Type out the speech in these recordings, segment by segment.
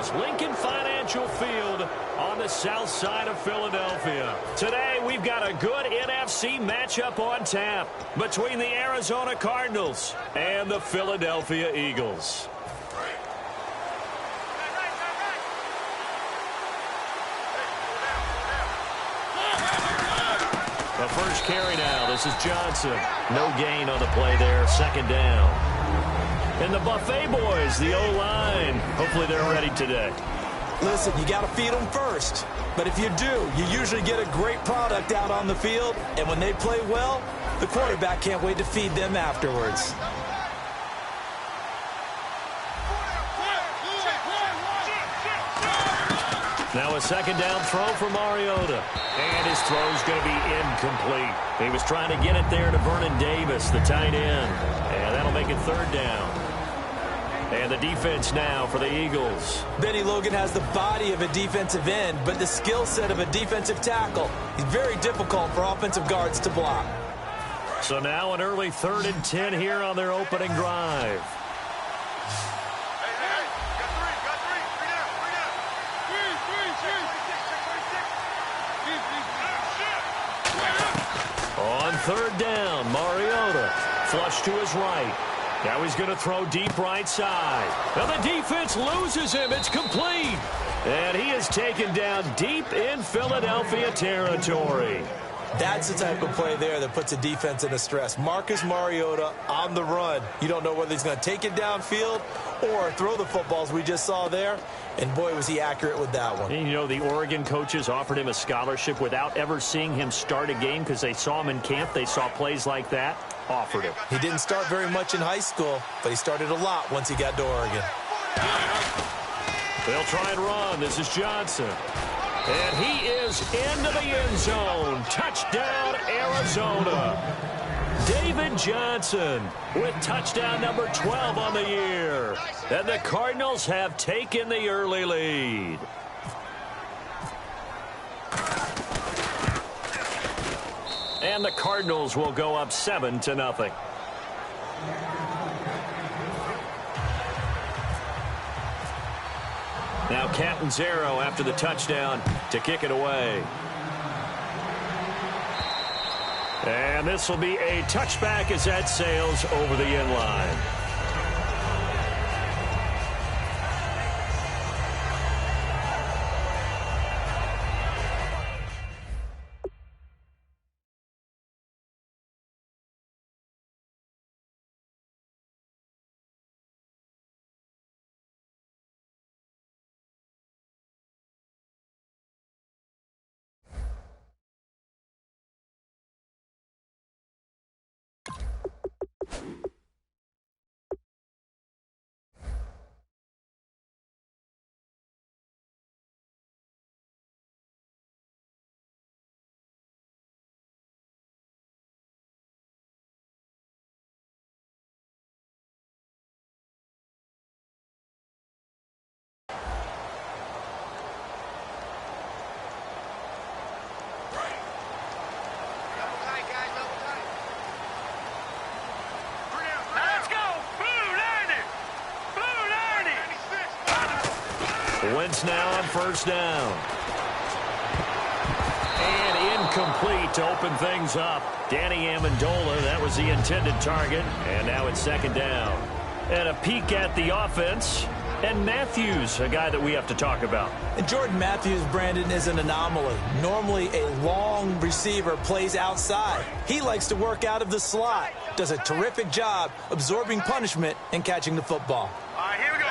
Eagles, Lincoln Financial Field on the south side of Philadelphia. Today, we've got a good NFC matchup on tap between the Arizona Cardinals and the Philadelphia Eagles. The first carry now. This is Johnson. No gain on the play there. Second down. And the Buffet boys, the O-line. Hopefully they're ready today. Listen, you got to feed them first. But if you do, you usually get a great product out on the field. And when they play well, the quarterback can't wait to feed them afterwards. Now a second down throw for Mariota. And his throw's going to be incomplete. He was trying to get it there to Vernon Davis, the tight end. And that'll make it third down. And the defense now for the Eagles. Benny Logan has the body of a defensive end, but the skill set of a defensive tackle. He's very difficult for offensive guards to block. So now an early 3rd and 10 here on their opening drive. On 3rd down, Mariota flush to his right. Now he's going to throw deep right side. Now the defense loses him. It's complete. And he is taken down deep in Philadelphia territory. That's the type of play there that puts a defense into stress. Marcus Mariota on the run. You don't know whether he's going to take it downfield or throw the footballs we just saw there. And, boy, was he accurate with that one. And, you know, the Oregon coaches offered him a scholarship without ever seeing him start a game because they saw him in camp. They saw plays like that. Offered him. He didn't start very much in high school, but he started a lot once he got to Oregon. They'll try and run. This is Johnson. And he is into the end zone. Touchdown, Arizona. David Johnson with touchdown number 12 on the year. And the Cardinals have taken the early lead. And the Cardinals will go up 7-0. Now Catanzaro after the touchdown to kick it away. And this will be a touchback as that sails over the end line. Wentz now on first down. And incomplete to open things up. Danny Amendola, that was the intended target. And now it's second down. And a peek at the offense. And Matthews, a guy that we have to talk about. And Jordan Matthews, Brandon, is an anomaly. Normally a long receiver plays outside. He likes to work out of the slot. Does a terrific job absorbing punishment and catching the football. All right, here we go.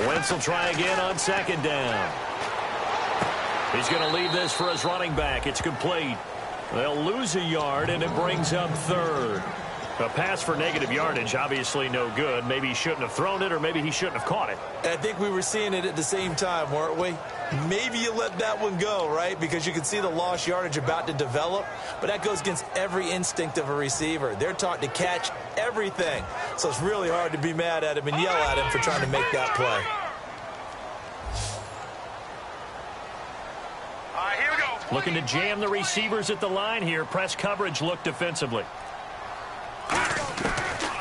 Wentz will try again on second down. He's going to leave this for his running back. It's complete. They'll lose a yard, and it brings up third. A pass for negative yardage, obviously no good. Maybe he shouldn't have thrown it, or maybe he shouldn't have caught it. I think we were seeing it at the same time, weren't we? Maybe you let that one go, right? Because you can see the lost yardage about to develop. But that goes against every instinct of a receiver. They're taught to catch everything. So it's really hard to be mad at him and yell at him for trying to make that play. All right, here we go. Looking to jam the receivers at the line here. Press coverage look defensively.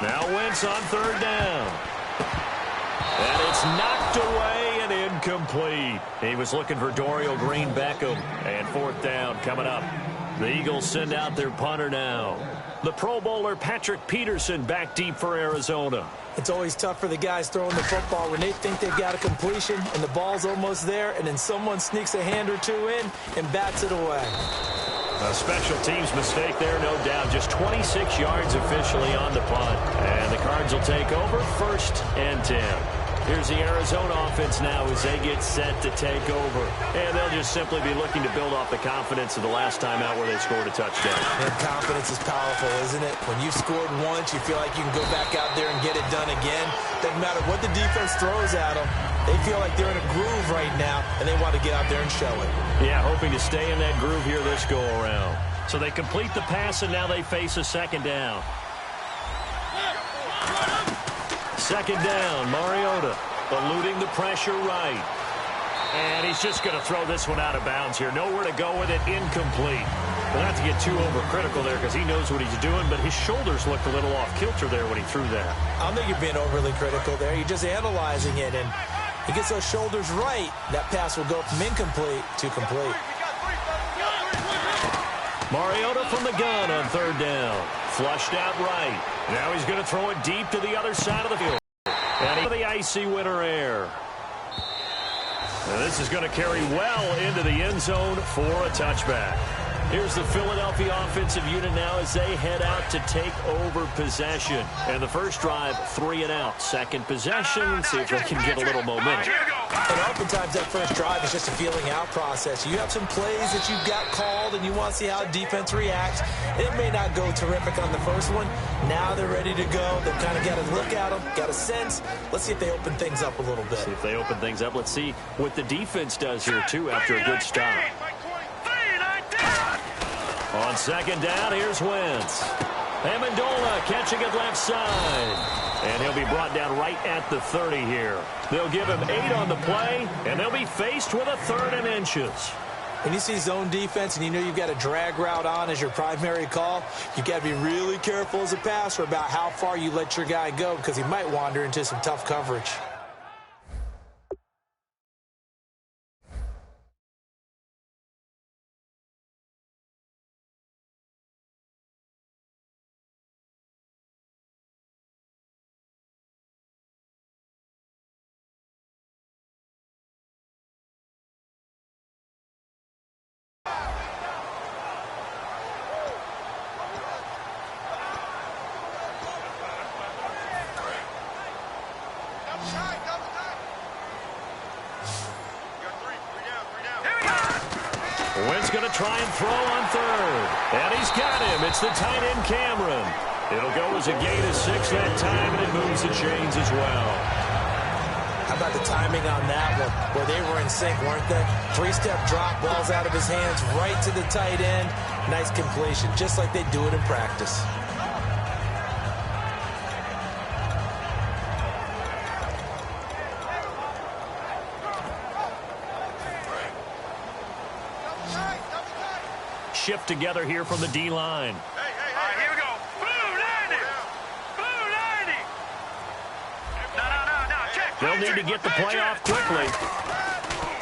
Now Wentz on third down. And it's knocked away and incomplete. He was looking for Dorial Green-Beckham. And fourth down coming up. The Eagles send out their punter now. The Pro Bowler Patrick Peterson back deep for Arizona. It's always tough for the guys throwing the football when they think they've got a completion and the ball's almost there, and then someone sneaks a hand or two in and bats it away. A special teams mistake there, no doubt. Just 26 yards officially on the punt. And the Cards will take over, 1st and 10. Here's the Arizona offense now as they get set to take over. And they'll just simply be looking to build off the confidence of the last time out where they scored a touchdown. And confidence is powerful, isn't it? When you've scored once, you feel like you can go back out there and get it done again. Doesn't matter what the defense throws at them. They feel like they're in a groove right now, and they want to get out there and show it. Yeah, hoping to stay in that groove here this go-around. So they complete the pass, and now they face a second down. Second down, Mariota eluding the pressure right. And he's just going to throw this one out of bounds here. Nowhere to go with it, incomplete. Well, not to get too overcritical there because he knows what he's doing, but his shoulders looked a little off kilter there when he threw that. I don't think you're being overly critical there. You're just analyzing it, and he gets those shoulders right. That pass will go from incomplete to complete. Mariota from the gun on third down. Flushed out right. Now he's going to throw it deep to the other side of the field. And the icy winter air. And this is going to carry well into the end zone for a touchback. Here's the Philadelphia offensive unit now as they head out to take over possession. And the first drive, 3 and out. Second possession, see if they can get a little momentum. And oftentimes that first drive is just a feeling out process. You have some plays that you've got called and you want to see how defense reacts. It may not go terrific on the first one. Now they're ready to go. They've kind of got to look at them, got a sense. Let's see if they open things up a little bit. See if they open things up. Let's see what the defense does here, too, after a good stop. On second down, here's Wentz. Amendola catching it left side. And he'll be brought down right at the 30 here. They'll give him 8 on the play, and they'll be faced with a 3rd and inches. When you see zone defense and you know you've got a drag route on as your primary call, you've got to be really careful as a passer about how far you let your guy go because he might wander into some tough coverage. Wentz going to try and throw on third. And he's got him. It's the tight end, Cameron. It'll go as a gain of 6 that time, and it moves the chains as well. How about the timing on that one, where they were in sync, weren't they? 3-step drop, ball's out of his hands, right to the tight end. Nice completion, just like they do it in practice. Shift together here from the D-line. Hey, here we go. Blue 90. Blue 90. No. Check. They'll need to get the play off quickly.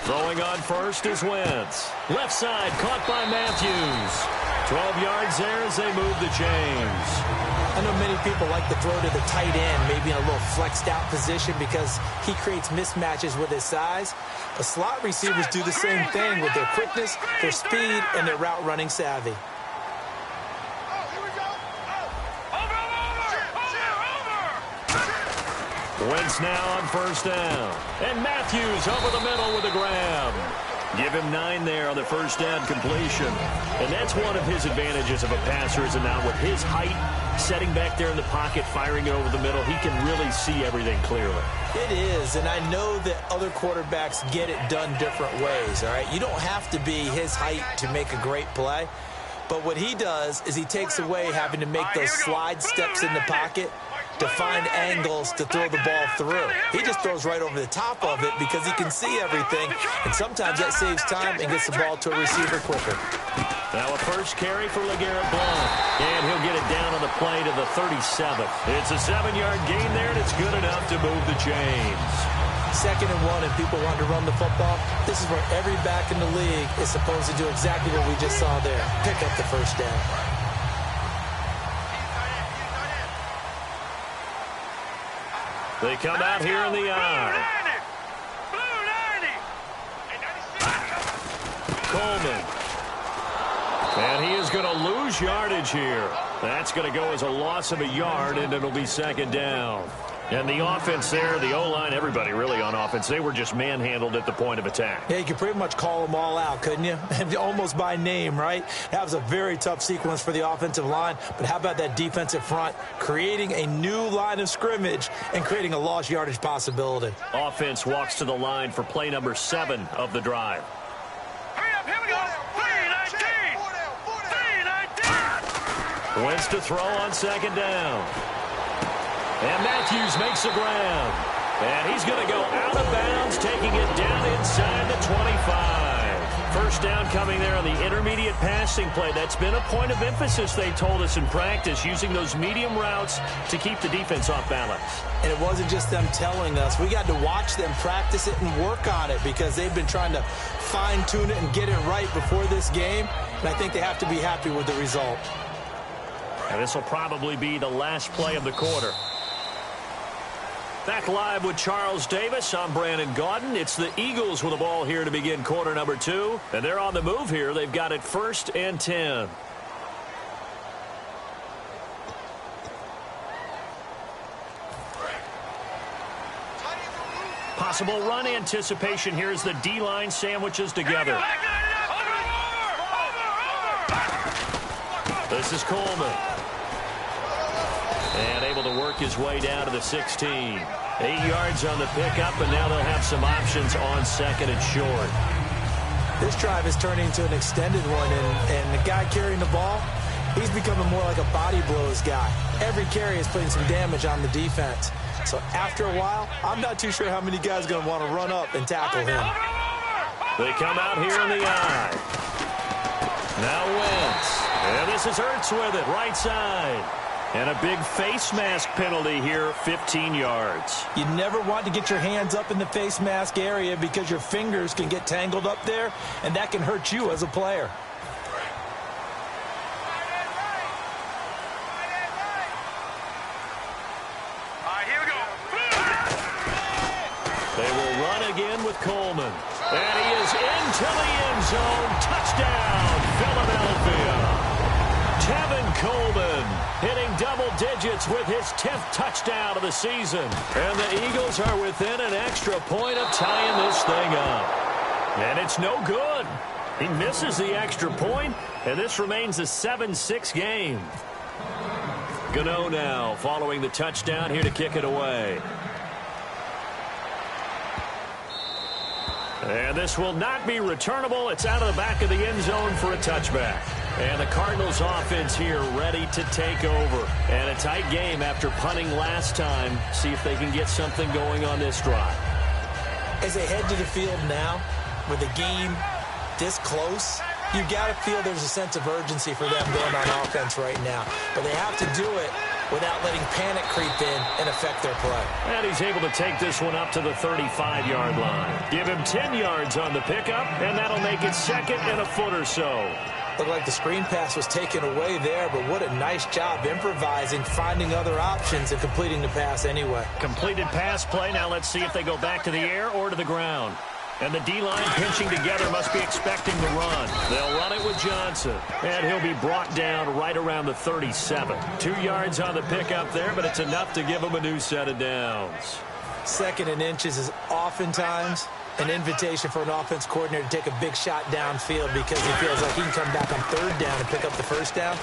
Throwing on first is Wentz. Left side caught by Matthews. 12 yards there as they move the chains. I know many people like to throw to the tight end, maybe in a little flexed out position because he creates mismatches with his size. But slot receivers do the same thing with their quickness, their speed, and their route running savvy. Wentz now on first down. And Matthews over the middle with a grab. Give him 9 there on the first down completion. And that's one of his advantages of a passer, is now with his height, setting back there in the pocket, firing it over the middle, he can really see everything clearly. It is, and I know that other quarterbacks get it done different ways, all right? You don't have to be his height to make a great play. But what he does is he takes away having to make those slide steps in the pocket to find angles to throw the ball through. He just throws right over the top of it because he can see everything, and sometimes that saves time and gets the ball to a receiver quicker. Now a first carry for LeGarrette Blount. And he'll get it down on the play to the 37. It's a 7-yard gain there, and it's good enough to move the chains. 2nd and 1, and people want to run the football. This is where every back in the league is supposed to do exactly what we just saw there. Pick up the first down. They come out here in the eye. Coleman. And he is going to lose yardage here. That's going to go as a loss of a yard, and it'll be 2nd down. And the offense there, the O-line, everybody really on offense, they were just manhandled at the point of attack. Yeah, you could pretty much call them all out, couldn't you? Almost by name, right? That was a very tough sequence for the offensive line. But how about that defensive front creating a new line of scrimmage and creating a lost yardage possibility? Offense walks to the line for play number 7 of the drive. Hurry up, here we go. 3-19. Wentz to throw on 2nd down. And Matthews makes the grab. And he's going to go out of bounds, taking it down inside the 25. First down coming there on the intermediate passing play. That's been a point of emphasis, they told us in practice, using those medium routes to keep the defense off balance. And it wasn't just them telling us. We got to watch them practice it and work on it because they've been trying to fine-tune it and get it right before this game. And I think they have to be happy with the result. And this will probably be the last play of the quarter. Back live with Charles Davis. I'm Brandon Gaudin. It's the Eagles with the ball here to begin quarter number 2. And they're on the move here. They've got it 1st and 10. Possible run anticipation here as the D-line sandwiches together. This is Coleman. And able to work his way down to the 16. 8 yards on the pickup, and now they'll have some options on 2nd and short. This drive is turning into an extended one, and the guy carrying the ball, he's becoming more like a body blows guy. Every carry is putting some damage on the defense. So after a while, I'm not too sure how many guys are going to want to run up and tackle him. They come out here in the eye. Now Wentz. And this is Ertz with it, right side. And a big face mask penalty here, 15 yards. You never want to get your hands up in the face mask area because your fingers can get tangled up there, and that can hurt you as a player. All right, here we go. They will run again with Coleman. And he is into the end zone. Touchdown, Philadelphia. Tevin Coleman hitting double digits with his 10th touchdown of the season. And the Eagles are within an extra point of tying this thing up. And it's no good. He misses the extra point, and this remains a 7-6 game. Gano now following the touchdown here to kick it away. And this will not be returnable. It's out of the back of the end zone for a touchback. And the Cardinals offense here ready to take over. And a tight game after punting last time. See if they can get something going on this drive. As they head to the field now, with the game this close, you got to feel there's a sense of urgency for them going on offense right now. But they have to do it without letting panic creep in and affect their play. And he's able to take this one up to the 35-yard line. Give him 10 yards on the pickup, and that'll make it 2nd and a foot or so. Looked like the screen pass was taken away there, but what a nice job improvising, finding other options, and completing the pass anyway. Completed pass play. Now let's see if they go back to the air or to the ground. And the D-line pinching together must be expecting the run. They'll run it with Johnson. And he'll be brought down right around the 37. 2 yards on the pickup there, but it's enough to give him a new set of downs. 2nd and inches is oftentimes an invitation for an offense coordinator to take a big shot downfield because he feels like he can come back on 3rd down and pick up the 1st down.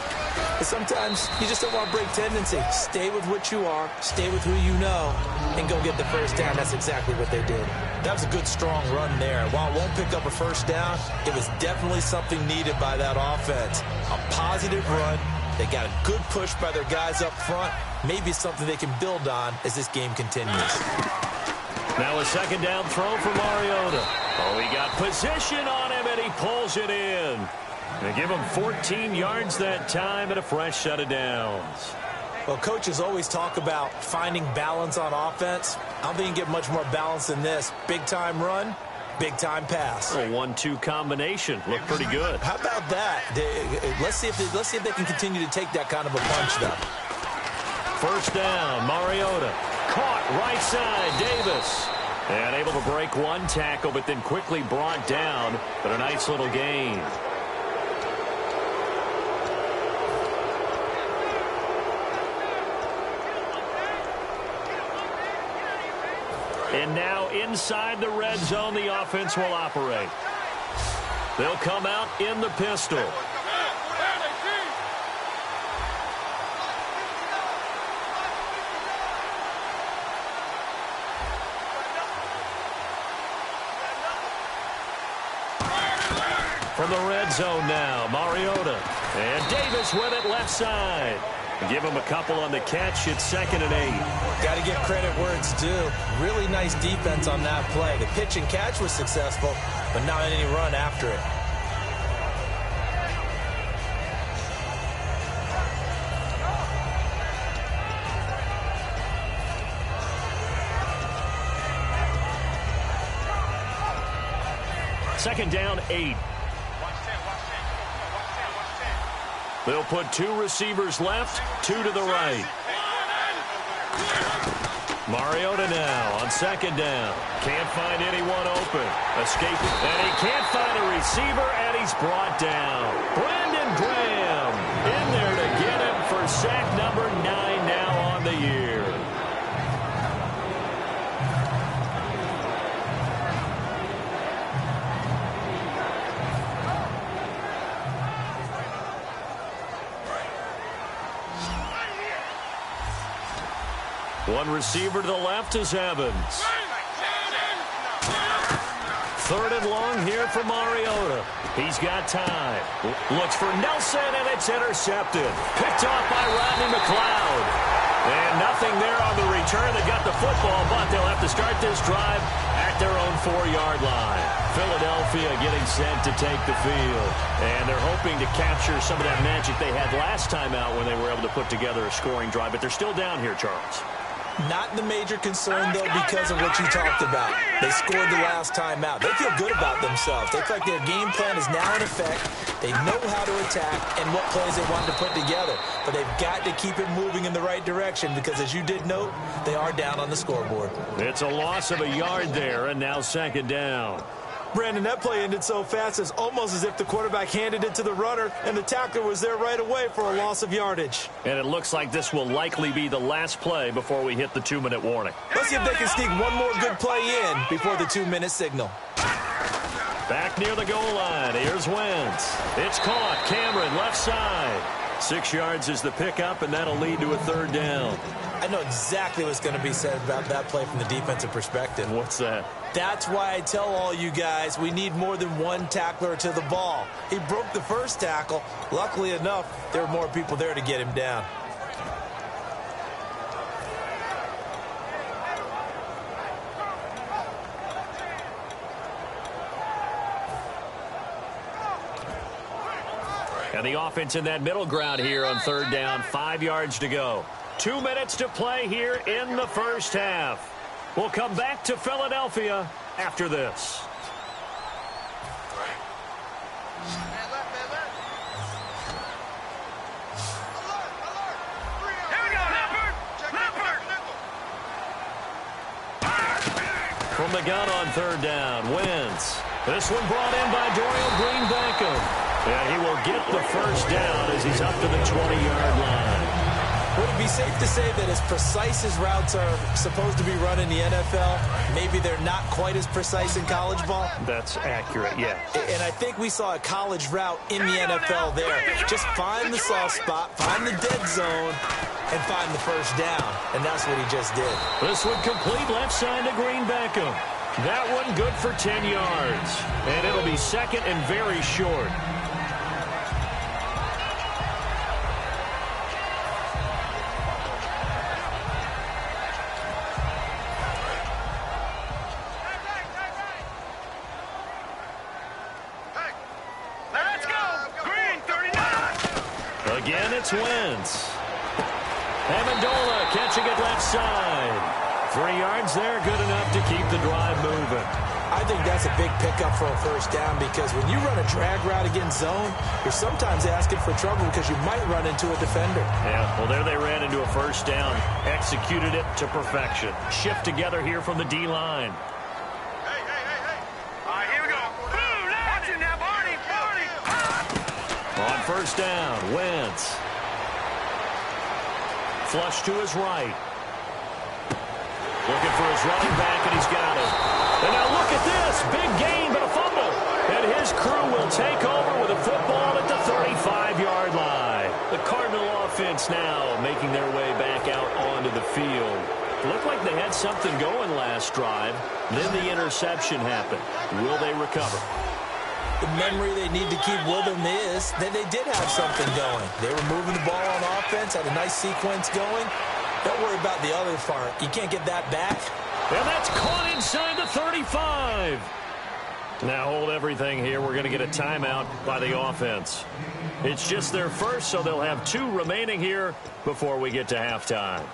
But sometimes you just don't want to break tendency. Stay with what you are, stay with who you know, and go get the 1st down. That's exactly what they did. That was a good, strong run there. While it won't pick up a 1st down, it was definitely something needed by that offense. A positive run. They got a good push by their guys up front. Maybe something they can build on as this game continues. Now a 2nd down throw for Mariota. Oh, he got position on him, and he pulls it in. They give him 14 yards that time and a fresh set of downs. Well, coaches always talk about finding balance on offense. I don't think you get much more balance than this. Big-time run, big-time pass. A 1-2 combination. Looked pretty good. How about that? Let's see if they can continue to take that kind of a punch, though. First down, Mariota. Caught right side, Davis. And able to break one tackle, but then quickly brought down. But a nice little gain. And now inside the red zone, the offense will operate. They'll come out in the pistol. From the red zone now, Mariota. And Davis with it left side. Give him a couple on the catch. It's 2nd and 8. Got to give credit where it's due. Really nice defense on that play. The pitch and catch was successful, but not any run after it. Second down, 8. They'll put 2 receivers left, 2 to the right. Mariota now on 2nd down. Can't find anyone open. Escaping. And he can't find a receiver, and he's brought down. Brandon Graham in there to get him for sack number 9 now on the year. One receiver to the left is Evans. 3rd and long here for Mariota. He's got time. Looks for Nelson, and it's intercepted. Picked off by Rodney McLeod. And nothing there on the return. They got the football, but they'll have to start this drive at their own 4-yard line. Philadelphia getting set to take the field. And they're hoping to capture some of that magic they had last time out when they were able to put together a scoring drive. But they're still down here, Charles. Not the major concern, though, because of what you talked about. They scored the last time out. They feel good about themselves. They feel like their game plan is now in effect. They know how to attack and what plays they want to put together. But they've got to keep it moving in the right direction because, as you did note, they are down on the scoreboard. It's a loss of a yard there, and now 2nd down. Brandon, that play ended so fast, it's almost as if the quarterback handed it to the runner, and the tackler was there right away for a loss of yardage. And it looks like this will likely be the last play before we hit the 2-minute warning. Let's see if they can sneak one more good play in before the 2-minute signal. Back near the goal line. Here's Wentz. It's caught. Cameron, left side. 6 yards is the pickup, and that'll lead to a 3rd down. I know exactly what's going to be said about that play from the defensive perspective. What's that? That's why I tell all you guys we need more than one tackler to the ball. He broke the first tackle. Luckily enough, there were more people there to get him down. And the offense in that middle ground here on 3rd down. 5 yards to go. 2 minutes to play here in the first half. We'll come back to Philadelphia after this. From the gun on 3rd down, Wentz. This one brought in by Dorial Green-Beckham. And he will get the first down as he's up to the 20-yard line. Would it be safe to say that as precise as routes are supposed to be run in the NFL, maybe they're not quite as precise in college ball? That's accurate, yeah. And I think we saw a college route in the NFL there. Just find the soft spot, find the dead zone, and find the first down. And that's what he just did. This one complete left side to Green-Beckham. That one good for 10 yards. And it'll be 2nd and very short. Let's go! Green! it's Wentz. Amendola catching it left side. 3 yards there, good enough to keep the drive moving. I think that's a big pickup for a first down because when you run a drag route against zone, you're sometimes asking for trouble because you might run into a defender. Yeah, well, there they ran into a first down. Executed it to perfection. Shift together here from the D-line. Hey. All right, here we go. Boom, watch it now, Barney. On first down, Wentz. Flush to his right. Looking for his running back, and he's got it. And now look at this. Big gain, but a fumble. And his crew will take over with a football at the 35-yard line. The Cardinal offense now making their way back out onto the field. Looked like they had something going last drive. Then the interception happened. Will they recover? The memory they need to keep with them is that they did have something going. They were moving the ball on offense, had a nice sequence going. Don't worry about the other part. You can't get that back. And that's caught inside the 35. Now hold everything here. We're going to get a timeout by the offense. It's just their first, so they'll have 2 remaining here before we get to halftime.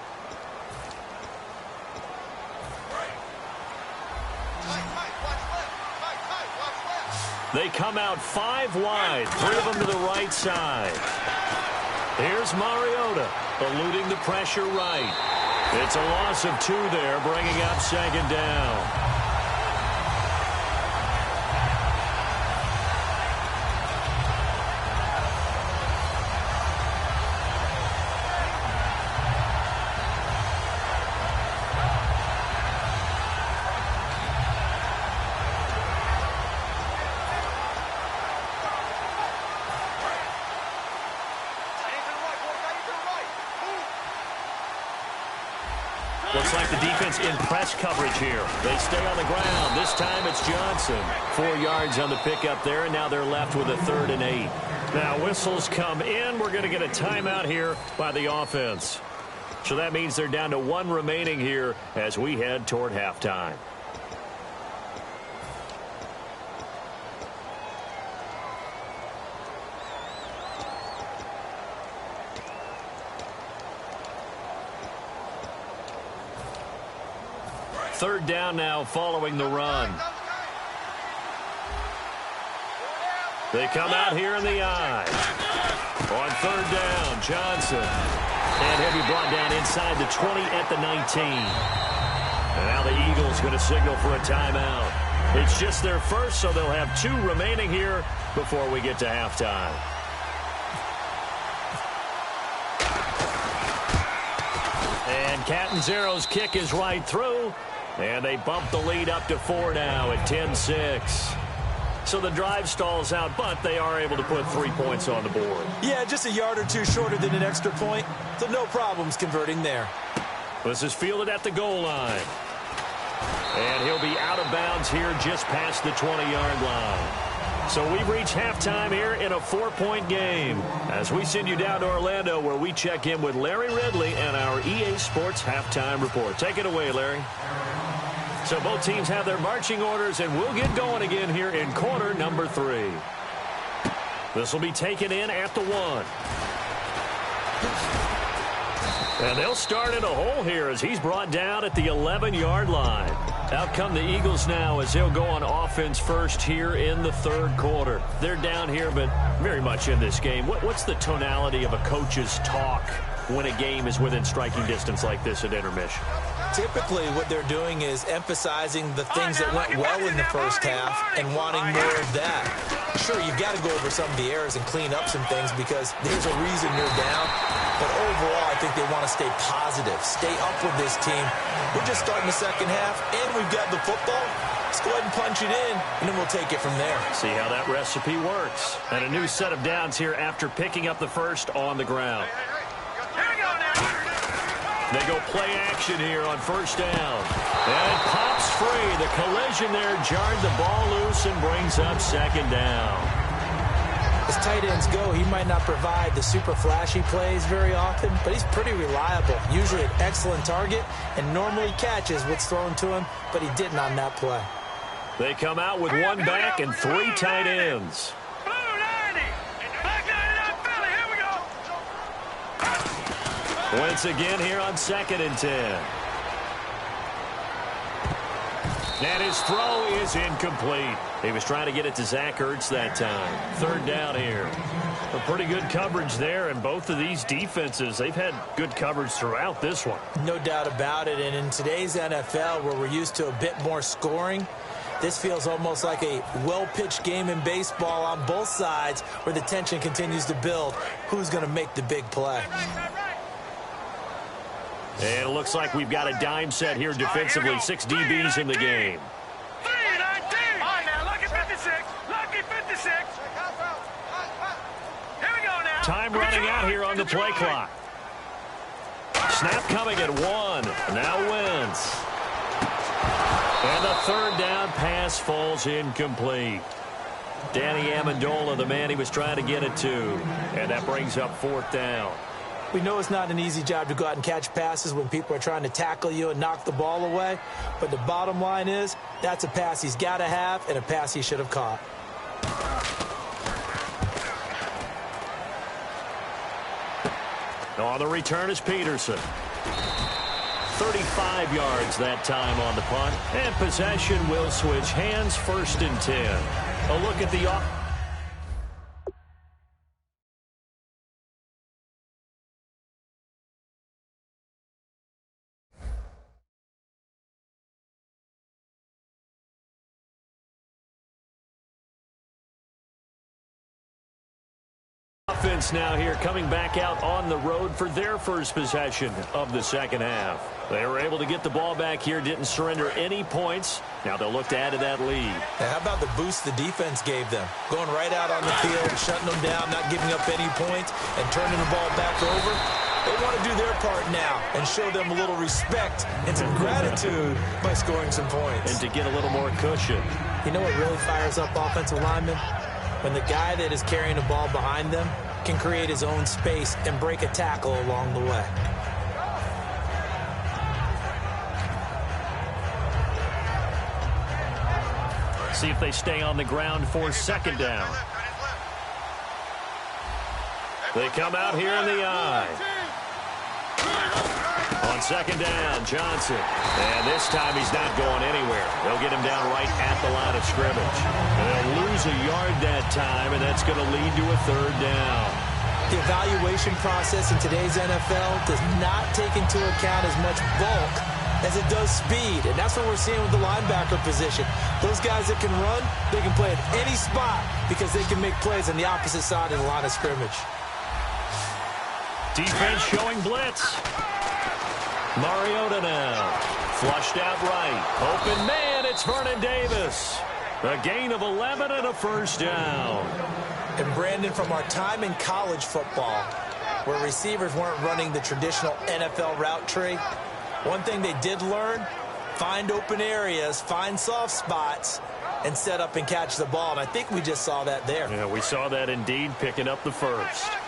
They come out 5 wide, 3 of them to the right side. Here's Mariota, eluding the pressure right. It's a loss of 2 there, bringing up second down. Looks like the defense in press coverage here. They stay on the ground. This time it's Johnson. 4 yards on the pickup there, and now they're left with a 3rd and 8. Now whistles come in. We're going to get a timeout here by the offense. So that means they're down to 1 remaining here as we head toward halftime. Third down now following the run. They come out here in the eye. On third down, Johnson. And he'll be brought down inside the 20 at the 19. And now the Eagles going to signal for a timeout. It's just their first, so they'll have 2 remaining here before we get to halftime. And Catanzaro's kick is right through. And they bump the lead up to 4 now at 10-6. So the drive stalls out, but they are able to put 3 points on the board. Yeah, just a yard or 2 shorter than an extra point. So no problems converting there. This is fielded at the goal line. And he'll be out of bounds here just past the 20-yard line. So we've reached halftime here in a 4-point game as we send you down to Orlando where we check in with Larry Ridley and our EA Sports Halftime Report. Take it away, Larry. So both teams have their marching orders, and we'll get going again here in quarter number 3. This will be taken in at the 1. And they'll start in a hole here as he's brought down at the 11-yard line. Out come the Eagles now as they'll go on offense first here in the 3rd quarter. They're down here, but very much in this game. What's the tonality of a coach's talk when a game is within striking distance like this at intermission? Typically, what they're doing is emphasizing the things that went well in the first half and wanting more of that. Sure, you've got to go over some of the errors and clean up some things because there's a reason you're down. But overall, I think they want to stay positive, stay up with this team. We're just starting the second half, and we've got the football. Let's go ahead and punch it in, and then we'll take it from there. See how that recipe works. And a new set of downs here after picking up the first on the ground. They go play action here on first down. And it pops free. The collision there jarred the ball loose and brings up second down. As tight ends go, he might not provide the super flashy plays very often, but he's pretty reliable. Usually an excellent target and normally catches what's thrown to him, but he didn't on that play. They come out with 1 back and 3 tight ends. Once again here on 2nd and 10. And his throw is incomplete. He was trying to get it to Zach Ertz that time. 3rd down here. A pretty good coverage there, and both of these defenses, they've had good coverage throughout this one. No doubt about it, and in today's NFL, where we're used to a bit more scoring, this feels almost like a well-pitched game in baseball on both sides where the tension continues to build. Who's going to make the big play? And it looks like we've got a dime set here defensively. 6 DBs in the game. 319. All right, now, lucky 56. Lucky 56. Here we go now. Time running out here on the play clock. Snap coming at 1. Now Wentz. And the 3rd down pass falls incomplete. Danny Amendola, the man he was trying to get it to. And that brings up 4th down. We know it's not an easy job to go out and catch passes when people are trying to tackle you and knock the ball away. But the bottom line is, that's a pass he's got to have and a pass he should have caught. On the return is Peterson. 35 yards that time on the punt. And possession will switch hands. 1st and 10. A look at the offense now here coming back out on the road for their first possession of the 2nd half. They were able to get the ball back here, didn't surrender any points. Now they'll look to add to that lead. Now, how about the boost the defense gave them? Going right out on the field, shutting them down, not giving up any points, and turning the ball back over. They want to do their part now and show them a little respect and some gratitude by scoring some points. And to get a little more cushion. You know what really fires up offensive linemen? When the guy that is carrying the ball behind them can create his own space and break a tackle along the way. See if they stay on the ground for 2nd down. They come out here in the eye. On 2nd down, Johnson. And this time he's not going anywhere. They'll get him down right at the line of scrimmage. And they'll lose a yard that time, and that's going to lead to a 3rd down. The evaluation process in today's NFL does not take into account as much bulk as it does speed. And that's what we're seeing with the linebacker position. Those guys that can run, they can play at any spot because they can make plays on the opposite side of the line of scrimmage. Defense showing blitz. Mariota now. Flushed out right. Open man, it's Vernon Davis. A gain of 11 and a 1st down. And Brandon, from our time in college football, where receivers weren't running the traditional NFL route tree, one thing they did learn, find open areas, find soft spots, and set up and catch the ball. And I think we just saw that there. Yeah, we saw that indeed, picking up the 1st.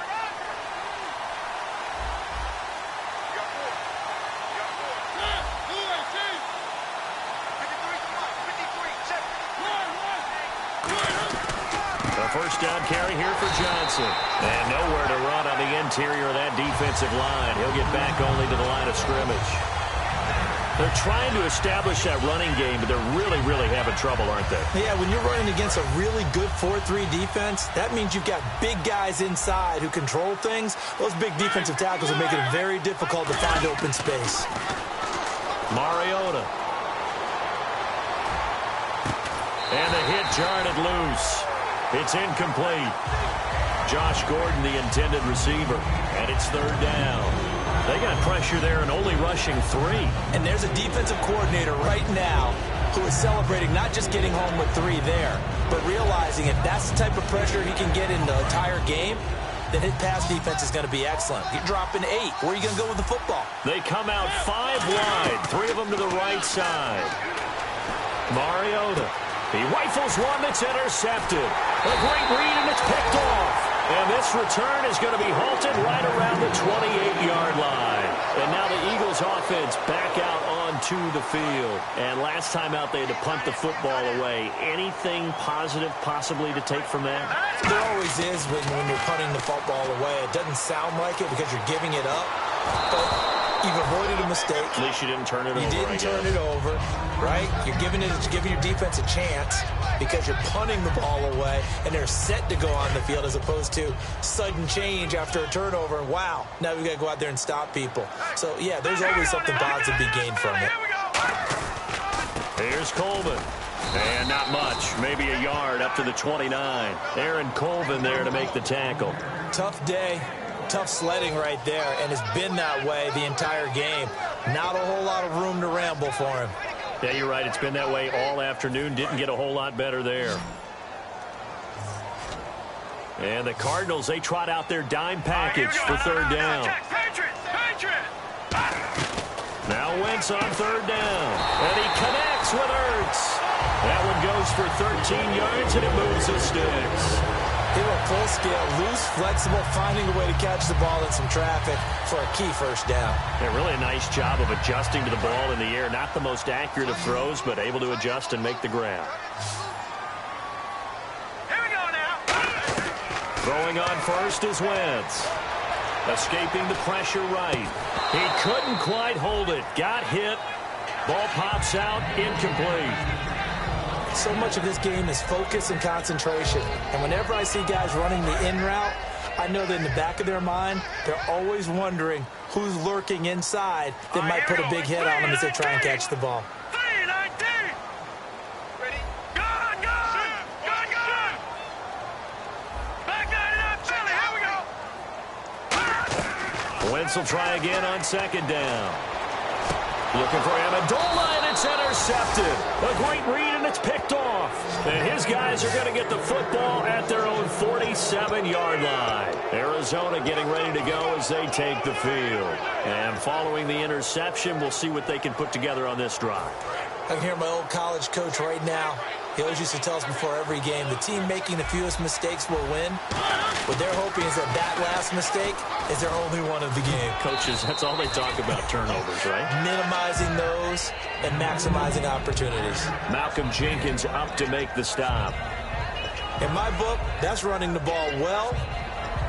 First down carry here for Johnson. And nowhere to run on the interior of that defensive line. He'll get back only to the line of scrimmage. They're trying to establish that running game, but they're really, really having trouble, aren't they? Yeah, when you're running against a really good 4-3 defense, that means you've got big guys inside who control things. Those big defensive tackles are making it very difficult to find open space. Mariota. And the hit jarred it loose. It's incomplete. Josh Gordon, the intended receiver. And it's 3rd down. They got pressure there and only rushing 3. And there's a defensive coordinator right now who is celebrating not just getting home with 3 there, but realizing if that's the type of pressure he can get in the entire game, then his pass defense is going to be excellent. You're dropping 8. Where are you going to go with the football? They come out 5 wide. 3 of them to the right side. Mariota. He rifles one that's intercepted. A great read, and it's picked off. And this return is going to be halted right around the 28-yard line. And now the Eagles offense back out onto the field. And last time out, they had to punt the football away. Anything positive possibly to take from that? There always is when you're punting the football away. It doesn't sound like it because you're giving it up. but you've avoided a mistake. At least you didn't turn it over. You didn't turn it over, right? You're giving your defense a chance because you're punting the ball away, and they're set to go on the field as opposed to sudden change after a turnover. Wow, now we've got to go out there and stop people. So, yeah, there's always something positive to be gained from it. Here's Colvin. And not much, maybe a yard up to the 29. Aaron Colvin there to make the tackle. Tough day, tough sledding right there, and it's been that way the entire game. Not a whole lot of room to ramble for him. Yeah, you're right. It's been that way all afternoon. Didn't get a whole lot better there. And the Cardinals, they trot out their dime package for third down. Now Wentz on third down. And he connects with Ertz. That one goes for 13 yards, and it moves the sticks. They were full scale, loose, flexible, finding a way to catch the ball in some traffic for a key first down. Yeah, really a nice job of adjusting to the ball in the air. Not the most accurate of throws, but able to adjust and make the grab. Here we go now. Throwing on first is Wentz. Escaping the pressure right. He couldn't quite hold it. Got hit. Ball pops out, incomplete. So much of this game is focus and concentration. And whenever I see guys running the in route, I know that in the back of their mind, they're always wondering who's lurking inside that might put a big hit on them as they try and catch the ball. Ready? Gun! Back that up, Charlie. Here we go. Wentz will try again on second down. Looking for Amendola, and it's intercepted. A great read, and it's picked off. And his guys are going to get the football at their own 47-yard line. Arizona getting ready to go as they take the field. And following the interception, we'll see what they can put together on this drive. I can hear my old college coach right now. He always used to tell us before every game, the team making the fewest mistakes will win. What they're hoping is that that last mistake is their only one of the game. Coaches, that's all they talk about, turnovers, right? Minimizing those and maximizing opportunities. Malcolm Jenkins up to make the stop. In my book, that's running the ball well,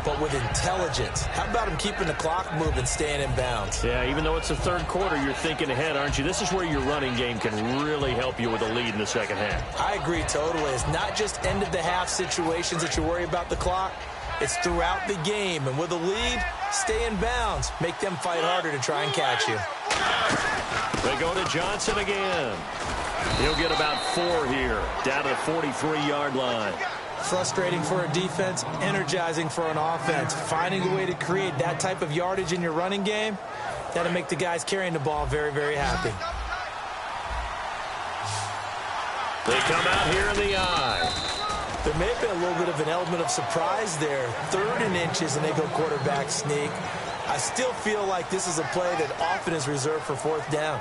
but with intelligence. How about him keeping the clock moving, staying in bounds? Yeah, even though it's the third quarter, you're thinking ahead, aren't you? This is where your running game can really help you with a lead in the second half. I agree totally. It's not just end-of-the-half situations that you worry about the clock. It's throughout the game. And with a lead, stay in bounds. Make them fight harder to try and catch you. They go to Johnson again. He'll get about 4 here, down to the 43-yard line. Frustrating for a defense, energizing for an offense. Finding a way to create that type of yardage in your running game, that'll make the guys carrying the ball very, very happy. They come out here in the eye. There may have been a little bit of an element of surprise there. 3rd and inches, and they go quarterback sneak. I still feel like this is a play that often is reserved for 4th down.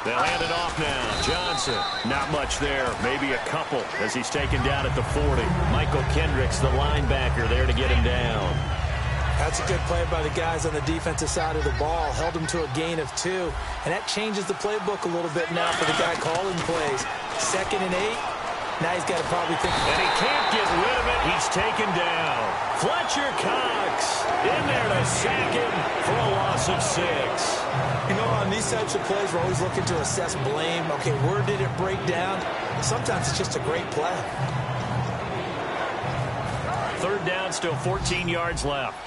They'll hand it off now. Johnson, not much there. Maybe a couple as he's taken down at the 40. Michael Kendricks, the linebacker, there to get him down. That's a good play by the guys on the defensive side of the ball. Held him to a gain of 2. And that changes the playbook a little bit now for the guy calling plays. 2nd and 8. Now he's got to probably think. And he can't get rid of it. He's taken down. Fletcher Cox in there to sack him for a loss of 6. You know, on these types of plays, we're always looking to assess blame. Okay, where did it break down? Sometimes it's just a great play. 3rd down, still 14 yards left.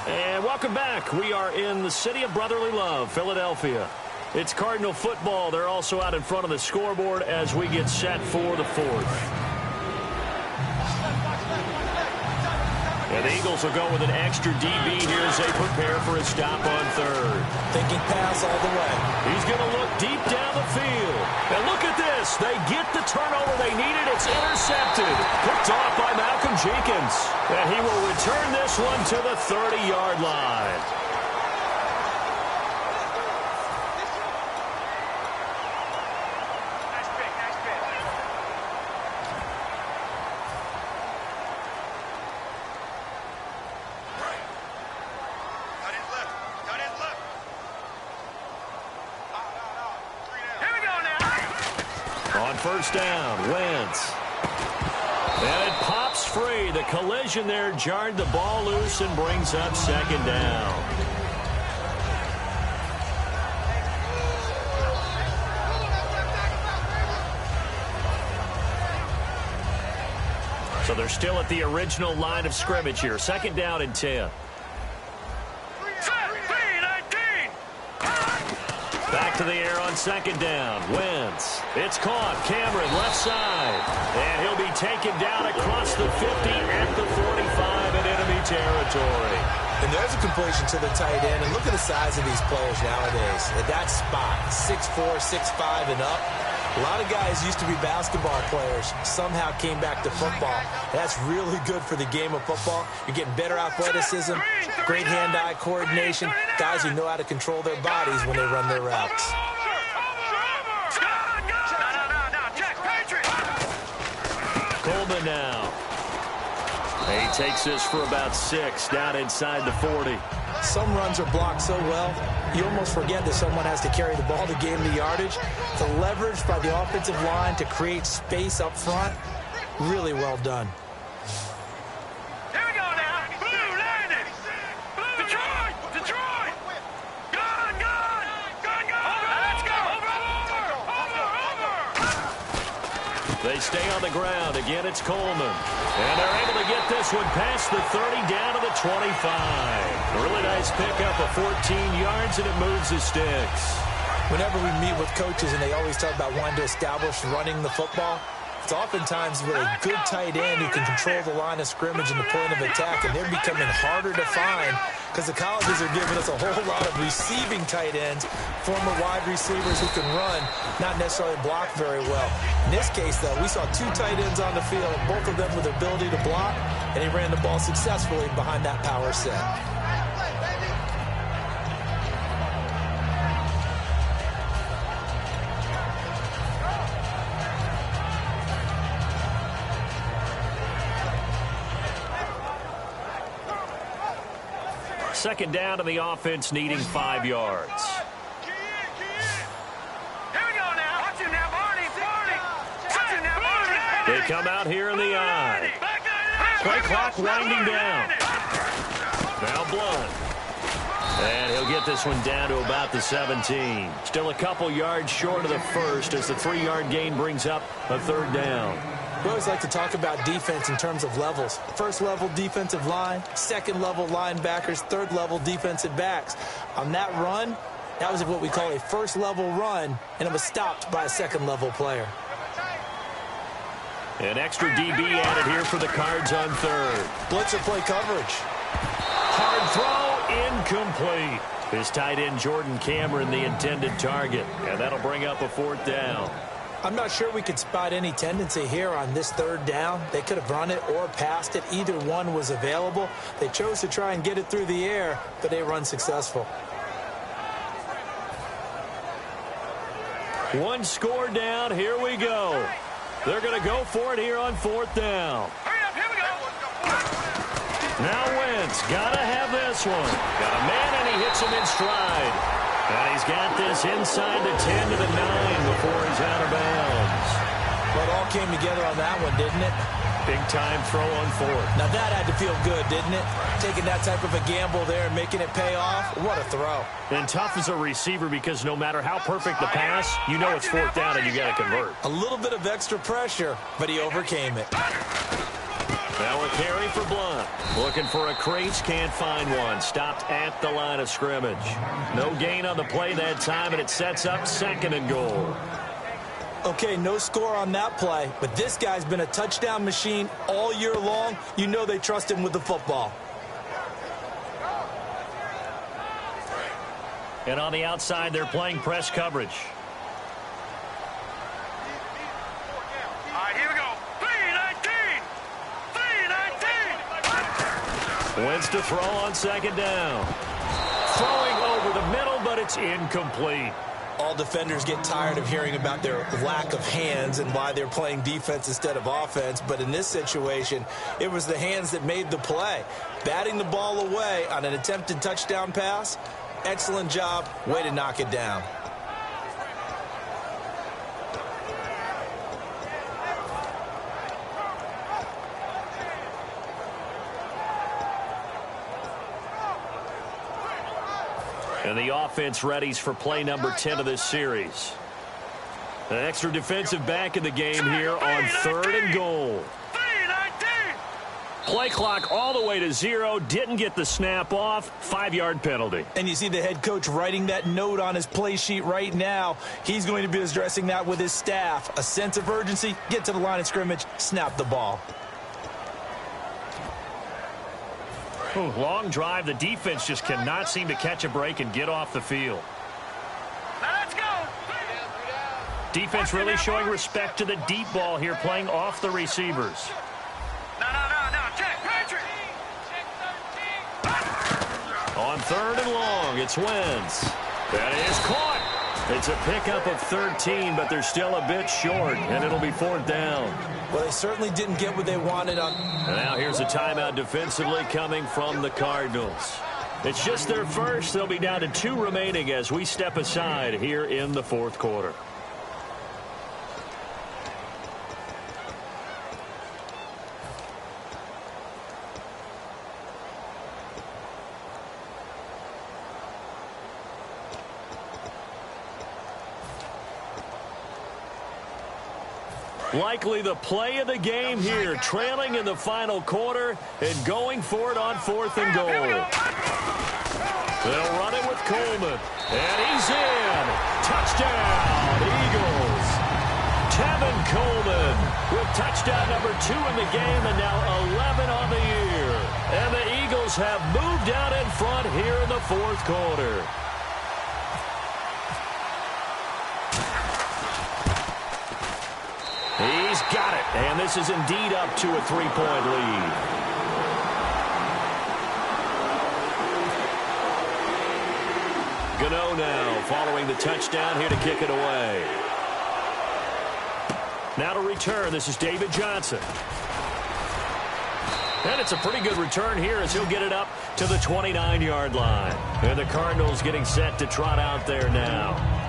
And welcome back. We are in the city of brotherly love, Philadelphia. It's Cardinal football. They're also out in front of the scoreboard as we get set for the 4th. And the Eagles will go with an extra DB here as they prepare for a stop on 3rd. Thinking pass all the way. He's going to look deep down the field. And look at this. They get the turnover they needed. It's intercepted. Picked off by Malcolm Jenkins. And he will return this one to the 30-yard line. on first down. Wentz. And it pops free. The collision there jarred the ball loose and brings up second down. So they're still at the original line of scrimmage here. Second down and 10. Back to the air on second down. Wentz. It's caught. Cameron left side. And he'll be taken down across the 50 at the 45 in enemy territory. And there's a completion to the tight end. And look at the size of these players nowadays. At that spot, 6'4", 6'5", and up. A lot of guys used to be basketball players, somehow came back to football. That's really good for the game of football. You're getting better athleticism, great hand-eye coordination, guys who know how to control their bodies when they run their routes. Coleman now. He takes this for about 6 down inside the 40. Some runs are blocked so well, you almost forget that someone has to carry the ball to gain the yardage. The leverage by the offensive line to create space up front, really well done. Here we go now. Blue landed. Detroit. Gun. Let's go. Over. They stay on the ground. Again, it's Coleman. And they're able to get this one past the 30 down to the 25. A really nice pickup of 14 yards, and it moves the sticks. Whenever we meet with coaches and they always talk about wanting to establish running the football, it's oftentimes with a good tight end who can control the line of scrimmage and the point of attack, and they're becoming harder to find because the colleges are giving us a whole lot of receiving tight ends, former wide receivers who can run, not necessarily block very well. In this case, though, we saw 2 tight ends on the field, both of them with the ability to block, and he ran the ball successfully behind that power set. Second down to the offense, needing 5 yards. Here we go now. Watch him now, Barney. They come out here in the eye. Play clock winding down. Now Blunt. And he'll get this one down to about the 17. Still a couple yards short of the first as the 3-yard gain brings up a third down. We always like to talk about defense in terms of levels. First level defensive line, second level linebackers, third level defensive backs. On that run, that was what we call a first level run, and it was stopped by a second level player. An extra DB added here for the Cards on third. Blitzer play coverage. Hard throw, incomplete. His tight end Jordan Cameron the intended target, and that'll bring up a 4th down. I'm not sure we could spot any tendency here on this 3rd down. They could have run it or passed it. Either one was available. They chose to try and get it through the air, but they run successful. One score down. Here we go. They're going to go for it here on 4th down. Hurry up, here we go. Now Wentz, got to have this one. Got a man, and he hits him in stride. And he's got this inside the 10 to the 9 before he's out of bounds. Well, it all came together on that one, didn't it? Big-time throw on 4th. Now that had to feel good, didn't it? Taking that type of a gamble there and making it pay off. What a throw. And tough as a receiver because no matter how perfect the pass, you know it's 4th down and you got to convert. A little bit of extra pressure, but he overcame it. Now a carry for Blunt. Looking for a crease, can't find one. Stopped at the line of scrimmage. No gain on the play that time, and it sets up 2nd and goal. Okay, no score on that play, but this guy's been a touchdown machine all year long. You know they trust him with the football. And on the outside, they're playing press coverage. All right, here we go. 3-19. Wentz to throw on 2nd down. Throwing over the middle, but it's incomplete. All defenders get tired of hearing about their lack of hands and why they're playing defense instead of offense. But in this situation, it was the hands that made the play. Batting the ball away on an attempted touchdown pass, excellent job. Way to knock it down. And the offense readies for play number 10 of this series. An extra defensive back in the game here on 3rd and goal. Play clock all the way to 0. Didn't get the snap off. 5-yard penalty. And you see the head coach writing that note on his play sheet right now. He's going to be addressing that with his staff. A sense of urgency, get to the line of scrimmage, snap the ball. Ooh, long drive. The defense just cannot seem to catch a break and get off the field. Now let's go. Defense really showing respect to the deep ball here, playing off the receivers. No. Check. Patrick. On 3rd and long, it's Wentz. That is caught. It's a pickup of 13, but they're still a bit short, and it'll be 4th down. Well, they certainly didn't get what they wanted on. And now here's a timeout defensively coming from the Cardinals. It's just their first. They'll be down to 2 remaining as we step aside here in the 4th quarter. Likely the play of the game here, trailing in the final quarter and going for it on 4th and goal. They'll run it with Coleman, and he's in. Touchdown, Eagles. Tevin Coleman with touchdown number 2 in the game and now 11 on the year. And the Eagles have moved out in front here in the 4th quarter. He's got it, and this is indeed up to a 3-point lead. Gano now following the touchdown here to kick it away. Now to return, this is David Johnson. And it's a pretty good return here as he'll get it up to the 29-yard line. And the Cardinals getting set to trot out there now.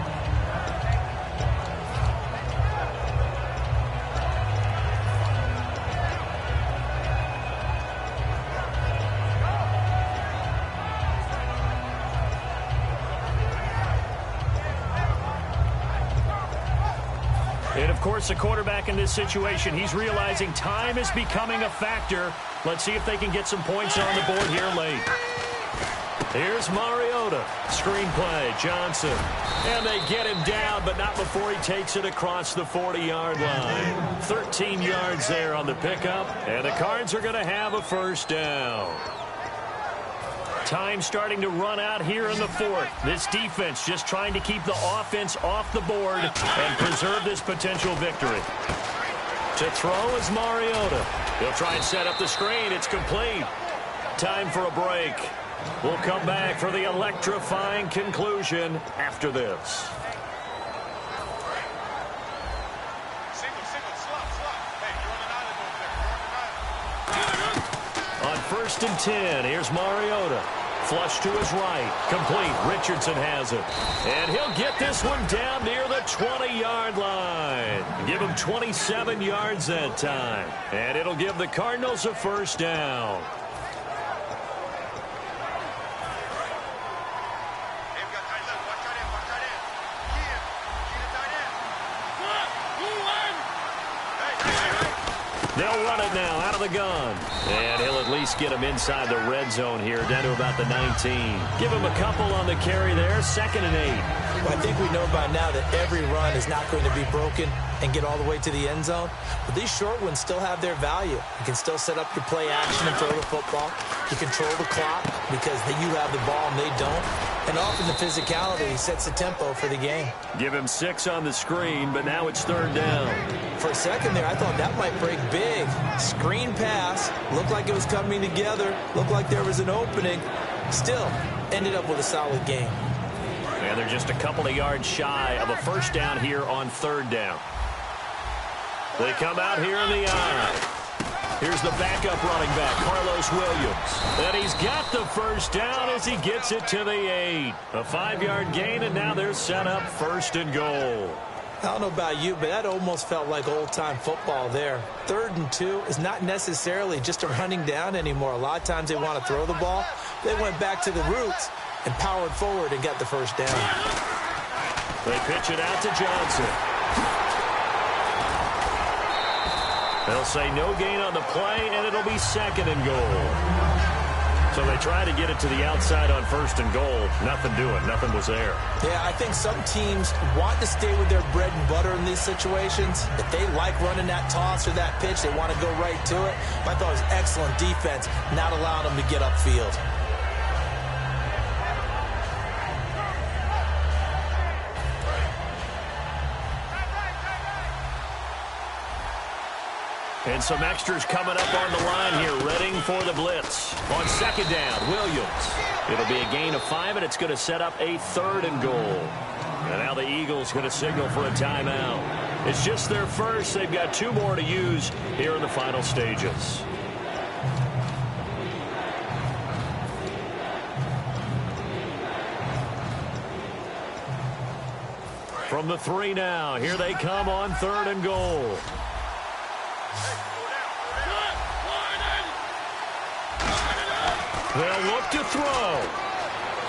And, of course, the quarterback in this situation, he's realizing time is becoming a factor. Let's see if they can get some points on the board here late. Here's Mariota. Screen play, Johnson. And they get him down, but not before he takes it across the 40-yard line. 13 yards there on the pickup, and the Cards are going to have a 1st down. Time starting to run out here in the 4th. This defense just trying to keep the offense off the board and preserve this potential victory. To throw is Mariota. He'll try and set up the screen. It's complete. Time for a break. We'll come back for the electrifying conclusion after this. On 1st and 10, here's Mariota. Flush to his right. Complete. Richardson has it. And he'll get this one down near the 20-yard line. Give him 27 yards that time. And it'll give the Cardinals a 1st down. They'll run it now out of the gun. And he'll at least get him inside the red zone here, down to about the 19. Give him a couple on the carry there, 2nd and 8. Well, I think we know by now that every run is not going to be broken and get all the way to the end zone. But these short ones still have their value. You can still set up your play action and throw the football. You control the clock because you have the ball and they don't. And often the physicality sets the tempo for the game. Give him 6 on the screen, but now it's 3rd down. For a second there, I thought that might break big. Screen pass. Looked like it was coming together. Looked like there was an opening. Still, ended up with a solid game. And they're just a couple of yards shy of a 1st down here on 3rd down. They come out here in the eye. Here's the backup running back, Carlos Williams. And he's got the 1st down as he gets it to the 8. A 5-yard gain, and now they're set up 1st and goal. I don't know about you, but that almost felt like old-time football there. 3rd and 2 is not necessarily just a running down anymore. A lot of times they want to throw the ball. They went back to the roots, and powered forward and got the first down. They pitch it out to Johnson. They'll say no gain on the play, and it'll be 2nd and goal. So they try to get it to the outside on 1st and goal. Nothing doing. Nothing was there. Yeah, I think some teams want to stay with their bread and butter in these situations. If they like running that toss or that pitch, they want to go right to it. I thought it was excellent defense, not allowing them to get upfield. And some extras coming up on the line here, readying for the blitz. On 2nd down, Williams. It'll be a gain of 5, and it's going to set up a 3rd and goal. And now the Eagles going to signal for a timeout. It's just their first. They've got 2 more to use here in the final stages. From the 3 now, here they come on 3rd and goal. They'll look to throw.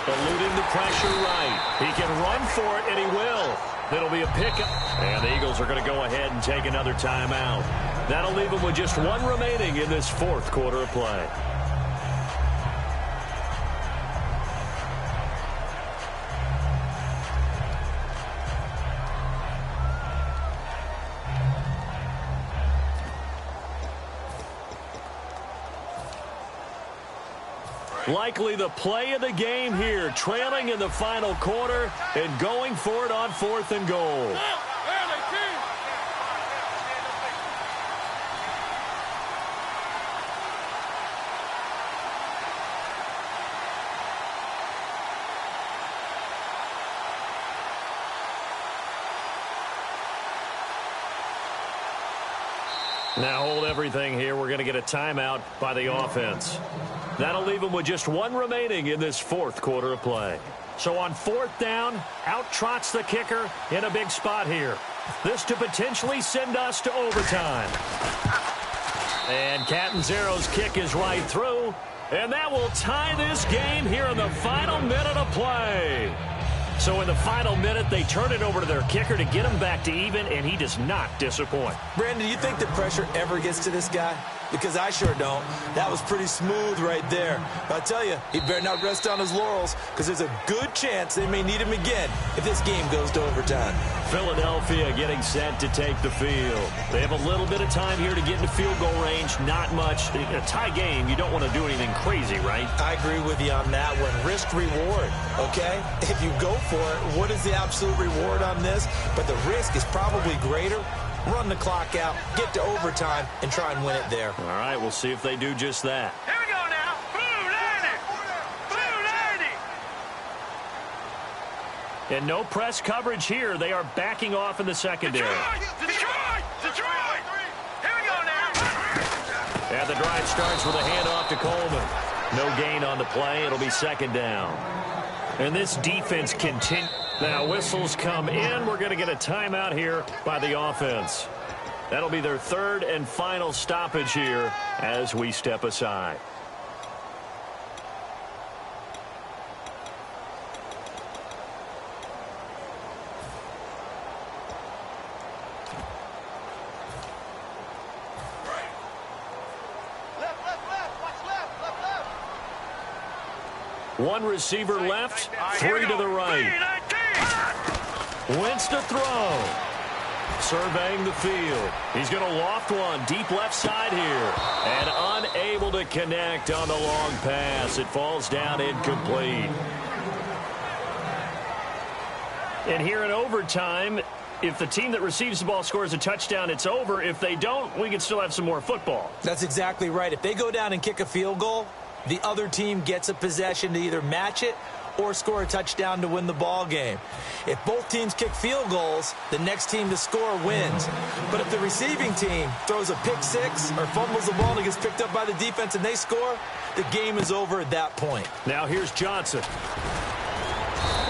Eluding the pressure right. He can run for it, and he will. It'll be a pickup. And the Eagles are going to go ahead and take another timeout. That'll leave them with just 1 remaining in this 4th quarter of play. Likely the play of the game here, trailing in the final quarter and going for it on 4th and goal. Now hold everything here. We're going to get a timeout by the offense. That'll leave them with just 1 remaining in this 4th quarter of play. So on 4th down, out trots the kicker in a big spot here. This to potentially send us to overtime. And Catanzaro's kick is right through. And that will tie this game here in the final minute of play. So in the final minute, they turn it over to their kicker to get him back to even, and he does not disappoint. Brandon, do you think the pressure ever gets to this guy? Because I sure don't. That was pretty smooth right there. But I tell you, he better not rest on his laurels, because there's a good chance they may need him again if this game goes to overtime. Philadelphia getting set to take the field. They have a little bit of time here to get into field goal range. Not much. In a tie game, you don't want to do anything crazy, right? I agree with you on that one. Risk-reward, okay? If you go for it, what is the absolute reward on this? But the risk is probably greater. Run the clock out, get to overtime, and try and win it there. All right, we'll see if they do just that. Here we go now. Blue 90. Blue 90. And no press coverage here. They are backing off in the secondary. Detroit. Here we go now. And the drive starts with a handoff to Coleman. No gain on the play. It'll be 2nd down. And this defense continues. Now whistles come in. We're going to get a timeout here by the offense. That'll be their 3rd and final stoppage here as we step aside. One receiver left, 3 to the right. Wentz to throw. Surveying the field. He's going to loft one deep left side here. And unable to connect on the long pass. It falls down incomplete. And here in overtime, if the team that receives the ball scores a touchdown, it's over. If they don't, we can still have some more football. That's exactly right. If they go down and kick a field goal, the other team gets a possession to either match it or score a touchdown to win the ball game. If both teams kick field goals, the next team to score wins. But if the receiving team throws a pick six or fumbles the ball and it gets picked up by the defense and they score, the game is over at that point. Now here's Johnson.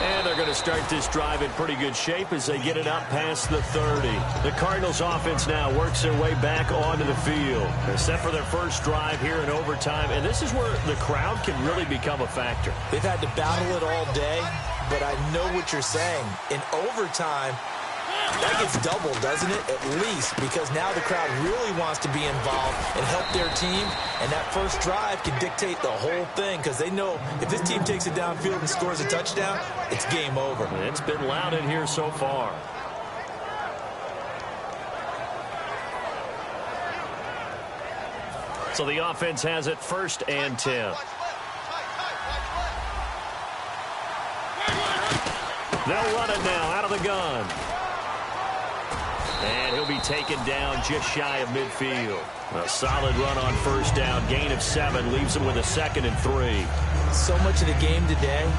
And they're going to start this drive in pretty good shape as they get it up past the 30. The Cardinals offense now works their way back onto the field. They're set for their first drive here in overtime, and this is where the crowd can really become a factor. They've had to battle it all day, but I know what you're saying. In overtime, that gets doubled, doesn't it? At least, because now the crowd really wants to be involved and help their team, and that first drive can dictate the whole thing because they know if this team takes it downfield and scores a touchdown, it's game over. It's been loud in here so far. So the offense has it 1st and 10. They'll run it now out of the gun. And he'll be taken down just shy of midfield. A solid run on 1st down. Gain of 7 leaves him with a 2nd and 3. So much of the game today,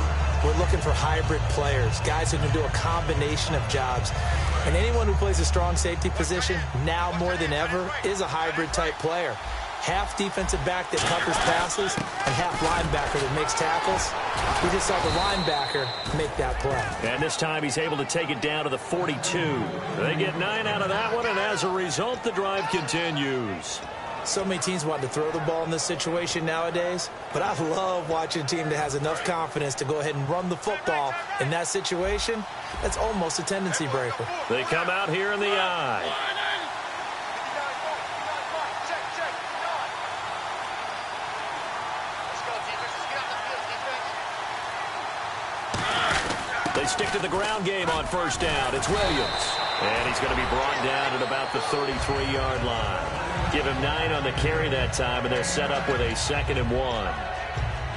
we're looking for hybrid players, guys who can do a combination of jobs. And anyone who plays a strong safety position, now more than ever, is a hybrid type player. Half defensive back that covers passes and half linebacker that makes tackles. We just saw the linebacker make that play. And this time he's able to take it down to the 42. They get 9 out of that one, and as a result, the drive continues. So many teams want to throw the ball in this situation nowadays, but I love watching a team that has enough confidence to go ahead and run the football in that situation. That's almost a tendency breaker. They come out here in the eye. They stick to the ground game on 1st down. It's Williams. And he's going to be brought down at about the 33-yard line. Give him 9 on the carry that time, and they're set up with a 2nd and 1.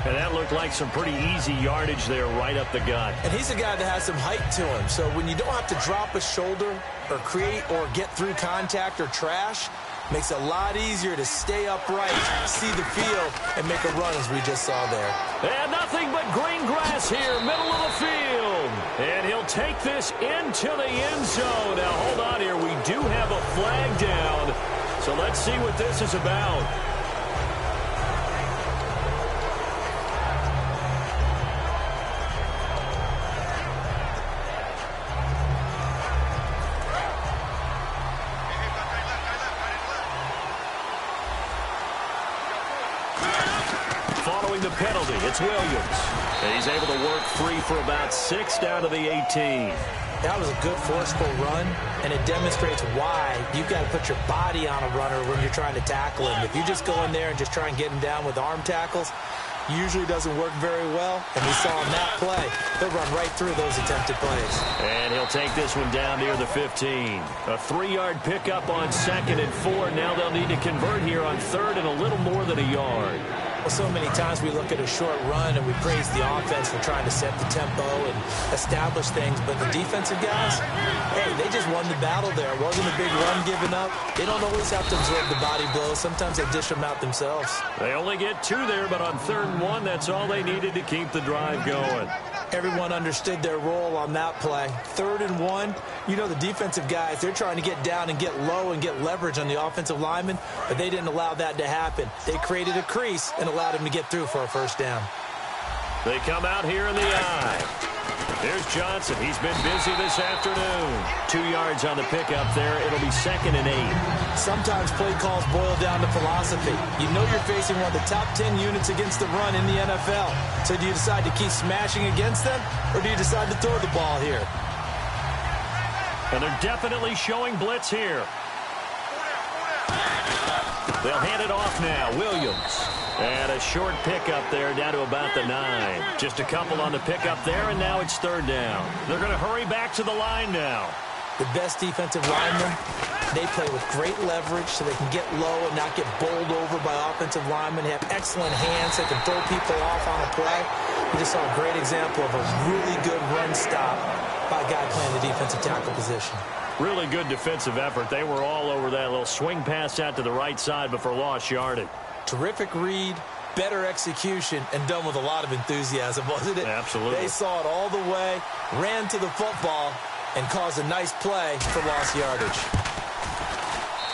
And that looked like some pretty easy yardage there right up the gut. And he's a guy that has some height to him. So when you don't have to drop a shoulder or create or get through contact or trash, makes it a lot easier to stay upright, see the field, and make a run as we just saw there. And nothing but green grass here, middle of the field. And he'll take this into the end zone. Now, hold on here. We do have a flag down. So let's see what this is about. Following the penalty, it's Williams. And he's able to work free for about 6 down to the 18. That was a good forceful run, and it demonstrates why you've got to put your body on a runner when you're trying to tackle him. If you just go in there and just try and get him down with arm tackles, usually doesn't work very well, and we saw in that play, he'll run right through those attempted plays. And he'll take this one down near the 15. A 3-yard pickup on 2nd and 4. Now they'll need to convert here on 3rd and a little more than a yard. Well, so many times we look at a short run and we praise the offense for trying to set the tempo and establish things, but the defensive guys, hey, they just won the battle there. It wasn't a big run given up. They don't always have to absorb the body blows. Sometimes they dish them out themselves. They only get 2 there, but on 3rd and 1, that's all they needed to keep the drive going. Everyone understood their role on that play. 3rd and 1, you know the defensive guys, they're trying to get down and get low and get leverage on the offensive lineman, but they didn't allow that to happen. They created a crease and allowed him to get through for a 1st down. They come out here in the eye. There's Johnson. He's been busy this afternoon. 2 yards on the pickup there. It'll be 2nd and 8. Sometimes play calls boil down to philosophy. You know you're facing one of the top 10 units against the run in the NFL. So do you decide to keep smashing against them, or do you decide to throw the ball here? And they're definitely showing blitz here. They'll hand it off now. Williams. And a short pickup there down to about the 9. Just a couple on the pickup there, and now it's 3rd down. They're going to hurry back to the line now. The best defensive linemen, they play with great leverage so they can get low and not get bowled over by offensive linemen. They have excellent hands that can throw people off on a play. We just saw a great example of a really good run stop by a guy playing the defensive tackle position. Really good defensive effort. They were all over that little swing pass out to the right side, but for lost yardage. Terrific read, better execution, and done with a lot of enthusiasm, wasn't it? Absolutely. They saw it all the way, ran to the football, and caused a nice play for lost yardage.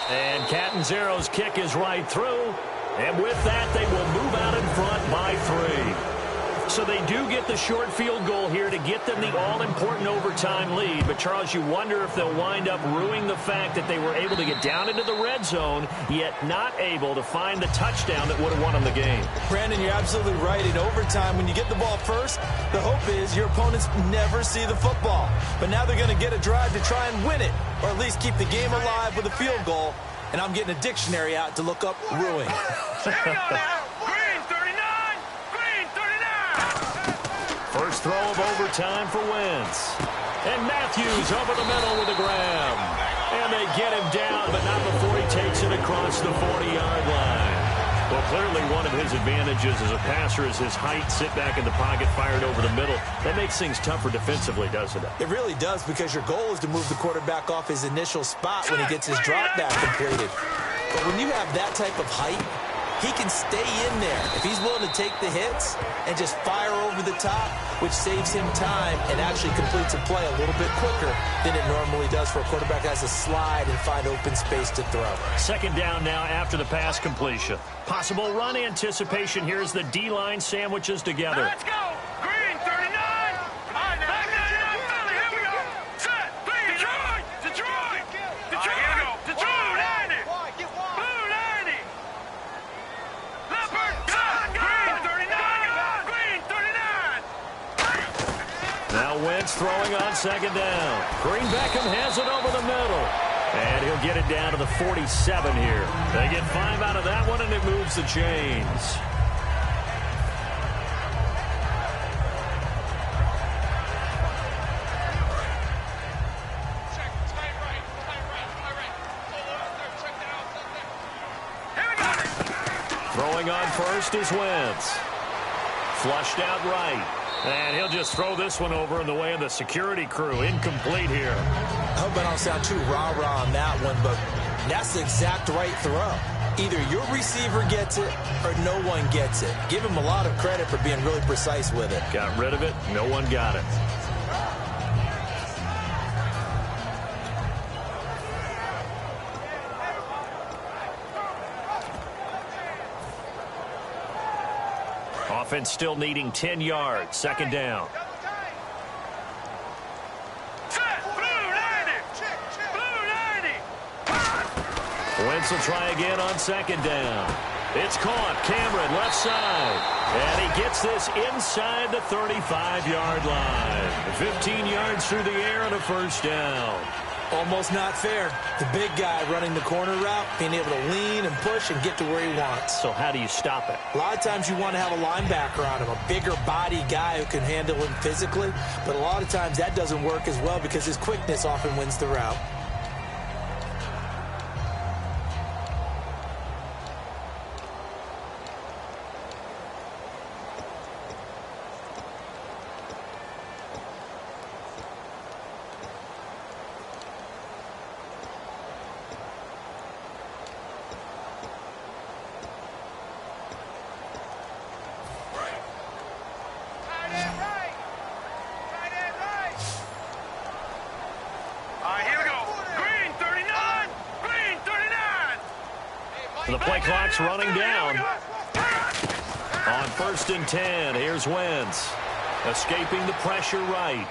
And Catanzaro's kick is right through. And with that, they will move out in front by 3. So they do get the short field goal here to get them the all-important overtime lead. But, Charles, you wonder if they'll wind up ruining the fact that they were able to get down into the red zone, yet not able to find the touchdown that would have won them the game. Brandon, you're absolutely right. In overtime, when you get the ball first, the hope is your opponents never see the football. But now they're going to get a drive to try and win it, or at least keep the game alive with a field goal. And I'm getting a dictionary out to look up ruin. Here we go now. Green 39. Green 39. First throw of overtime for Wentz. And Matthews over the middle with a grab. And they get him down, but not before he takes it across the 40-yard line. Well, clearly one of his advantages as a passer is his height, sit back in the pocket, fired over the middle. That makes things tougher defensively, doesn't it? It really does, because your goal is to move the quarterback off his initial spot when he gets his drop back completed. But when you have that type of height, he can stay in there if he's willing to take the hits and just fire over the top, which saves him time and actually completes a play a little bit quicker than it normally does for a quarterback that has to slide and find open space to throw. Second down now after the pass completion. Possible run anticipation here as the D-line sandwiches together. Let's go. Green 39. Back down, Philly. Here we go. Set. Detroit. Detroit. Detroit. Here we go. Detroit. 90. Blue 90. Leopard. Green 39. Green 39. Now Wentz throwing on second down. Green Beckham has it over the middle. And he'll get it down to the 47 here. They get 5 out of that one, and it moves the chains. Throwing on first is Wentz. Flushed out right. And he'll just throw this one over in the way of the security crew. Incomplete here. I hope I don't sound too rah-rah on that one, but that's the exact right throw. Either your receiver gets it or no one gets it. Give him a lot of credit for being really precise with it. Got rid of it. No one got it. Offense still needing 10 yards. Second down. Set. Blue 90. Blue 90. Wentz will try again on second down. It's caught. Cameron left side. And he gets this inside the 35-yard line. 15 yards through the air and a first down. Almost not fair. The big guy running the corner route, being able to lean and push and get to where he wants. So how do you stop it? A lot of times you want to have a linebacker on him, a bigger body guy who can handle him physically. But a lot of times that doesn't work as well because his quickness often wins the route. The play clock's running down. On 1st and 10, here's Wentz. Escaping the pressure right.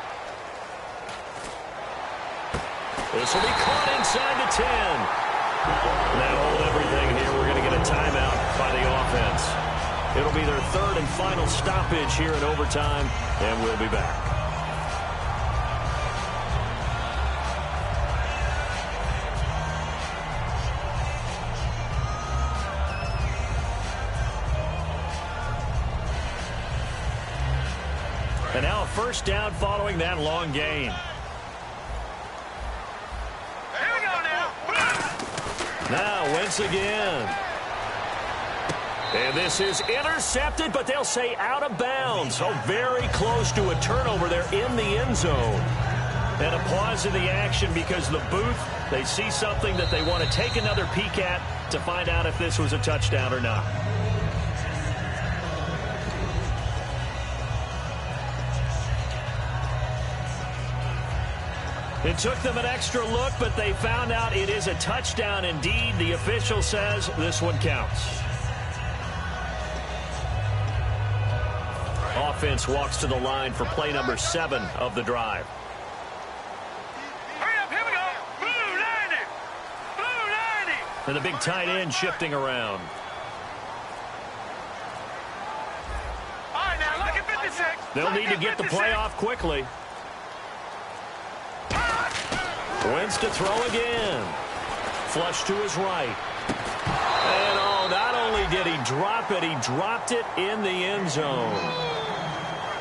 This will be caught inside the 10. Now hold everything here. We're going to get a timeout by the offense. It'll be their third and final stoppage here in overtime, and we'll be back. And now a first down following that long gain. Here we go now. Now Wentz again. And this is intercepted, but they'll say out of bounds. So very close to a turnover there in the end zone. And a pause in the action because the booth, they see something that they want to take another peek at to find out if this was a touchdown or not. It took them an extra look, but they found out it is a touchdown indeed. The official says this one counts. offense walks to the line for play number 7 of the drive. Hurry up, here we go. Blue 90. Blue 90. And the big tight end shifting around. All right, now look at 56. They'll need to get the play off quickly. Wentz to throw again. Flush to his right. And oh, not only did he drop it, he dropped it in the end zone.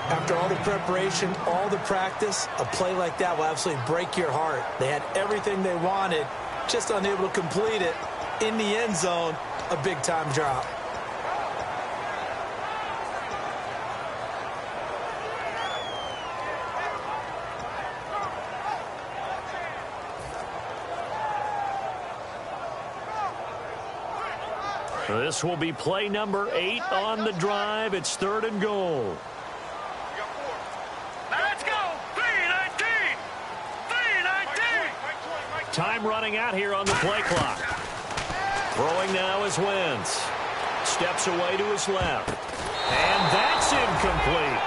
After all the preparation, all the practice, a play like that will absolutely break your heart. They had everything they wanted, just unable to complete it. In the end zone, a big-time drop. This will be play number 8 on the drive. It's 3rd and goal. Let's go. 3:19. 3:19. Time running out here on the play clock. Throwing now is Wentz. Steps away to his left. And that's incomplete.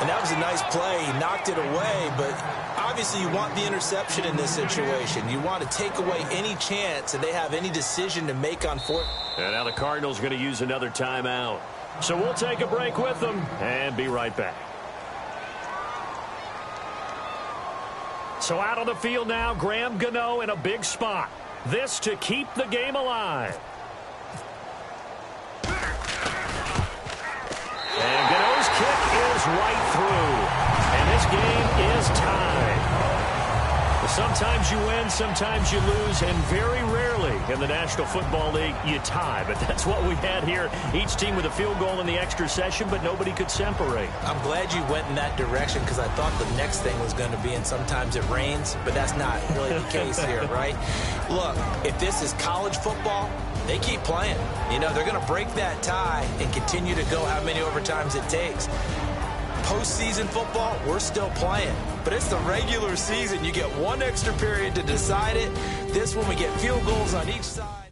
And that was a nice play. He knocked it away, but obviously you want the interception in this situation. You want to take away any chance that they have any decision to make on fourth. And now the Cardinals going to use another timeout. So we'll take a break with them and be right back. So out on the field now, Graham Gano in a big spot. This to keep the game alive. And Gano's kick is right through. And this game is tied. Sometimes you win, sometimes you lose, and very rarely in the National Football League you tie. But that's what we had here. Each team with a field goal in the extra session, but nobody could separate. I'm glad you went in that direction because I thought the next thing was going to be, and sometimes it rains, but that's not really the case here, right? Look, if this is college football, they keep playing. You know, they're going to break that tie and continue to go how many overtimes it takes. Postseason football, we're still playing. But it's the regular season. You get one extra period to decide it. This one, we get field goals on each side.